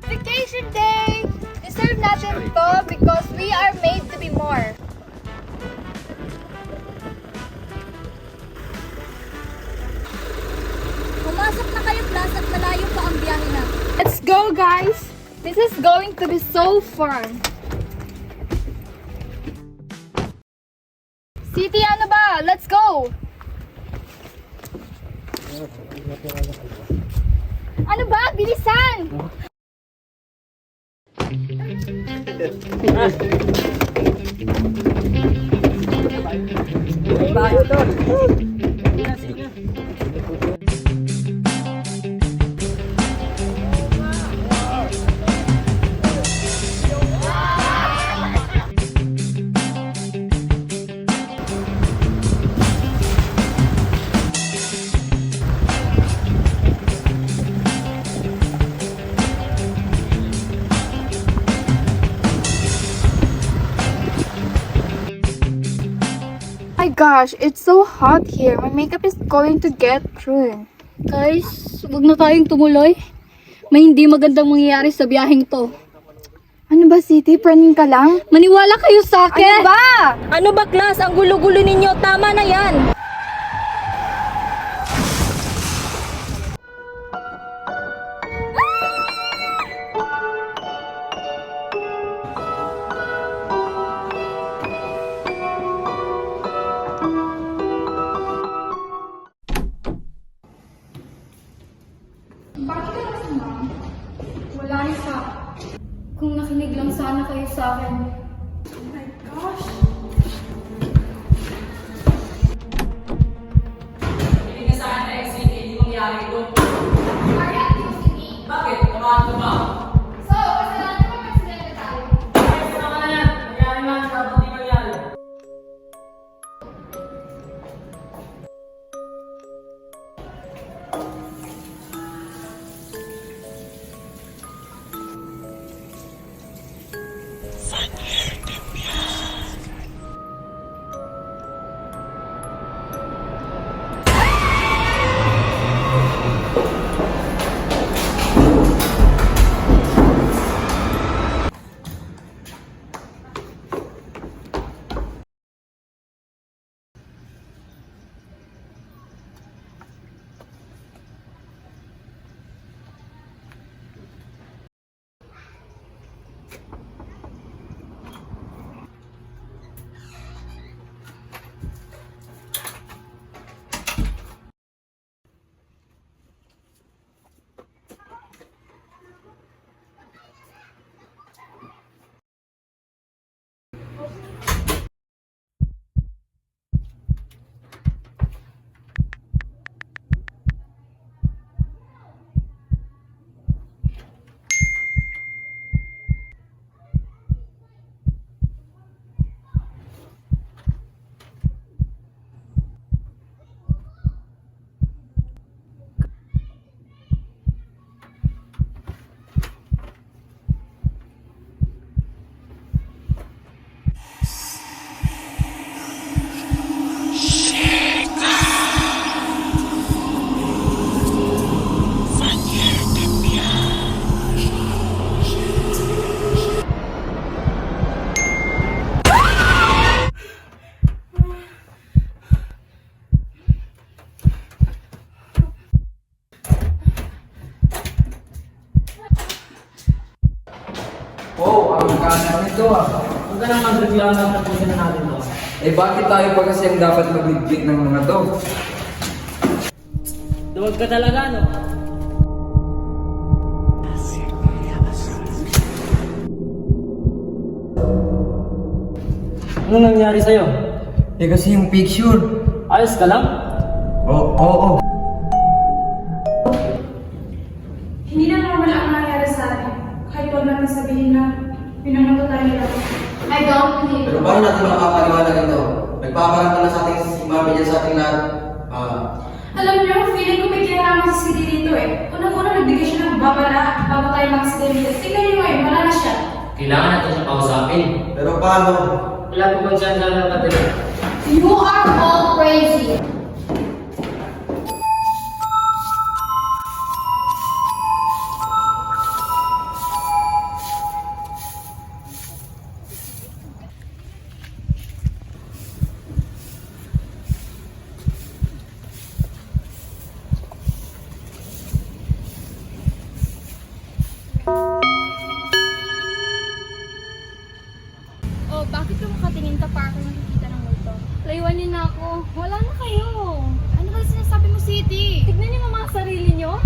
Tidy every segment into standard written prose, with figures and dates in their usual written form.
Vacation day! Deserve natin to because we are made to be more. Pumasok na kayo, Plus, at malayo pa ang biyahe na. Let's go, guys! This is going to be so fun. City, ano ba? Let's go! Ano ba? Bilisan! My gosh, it's so hot here. My makeup is going to get ruined. Guys, wag na tayong tumuloy. May hindi magandang mangyayari sa biyaheng to. Ano ba, City? Praning ka lang? Maniwala kayo sa akin! Ano ba? Ano ba, Class? Ang gulo-gulo ninyo. Tama na yan! Bakit ka nasama? Wala na sa... Kung nakinig lang sana kayo sa akin. Oh my gosh! Hindi ka sa akin na hindi mangyari ito. Are you accusing me? Bakit? Kamaan ka ba? So, kasalanan ko mag-accident tayo. Ay, sana ka na yan. Nangyari man, dapat hindi mangyari. Wow, ang kanan nito ah. Huwag ka naman reklamo at tapusin na natin to. Eh bakit tayo pa kasi ang dapat magligpit ng mga to? Duwag ka talaga, no? Ano nangyari sa'yo? Eh kasi yung picture. Ayos ka lang? Oo. Hindi na normal ang nangyari sa atin. Kahit huwag natin sabihin na pinamatatay nila. I don't believe Pero paano natin makapaliwanag ito? Nagpaparamdam na sa ating si Mami dyan sa ating lahat. Alam niyo, feeling ko may kinalaman si City dito eh. Unang-una nagbigay siya ng babala bago tayo mag-accident. Tingnan niyo ngayon, wala na siya. Kailangan natin siya kausapin. Pero paano? Wala po kung saan lang natin. You are all crazy. Layuan niyo na ako. Wala na kayo. Ano ba sinasabi mo, City? Tignan niyo mga sarili niyo.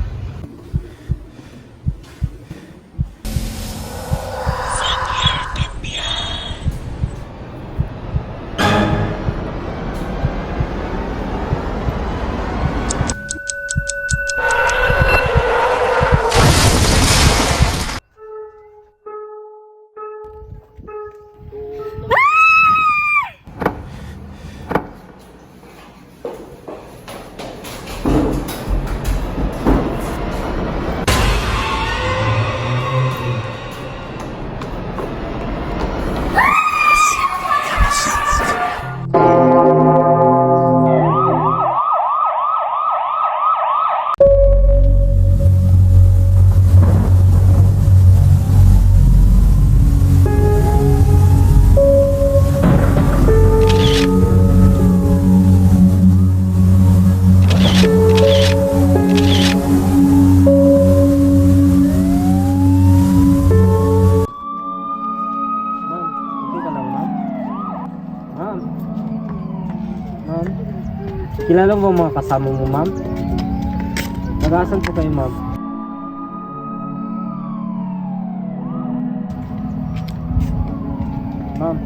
Ma'am, okay ka lang, ma'am? Ma'am? Ma'am? Kilala mo ba mga kasama mo, ma'am? Nag-aasan po kayo, ma'am? Ma'am?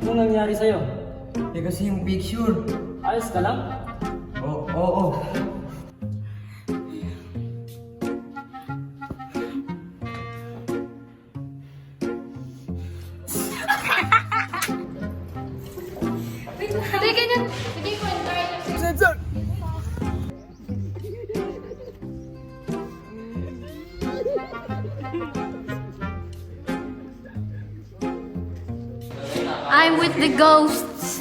Ano nangyari sa'yo? Kasi yung picture. Ayos ka lang? Oo. Teka na. Sige ko, entire. I'm with the ghosts.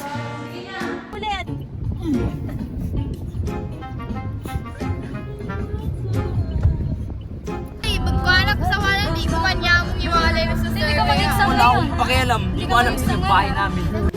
Magkuhanap sa wala, di ko man niya mong iwalay na sa survey. Hindi ka mag-exam Wala akong pakialam. Hindi ko alam sa bahay namin.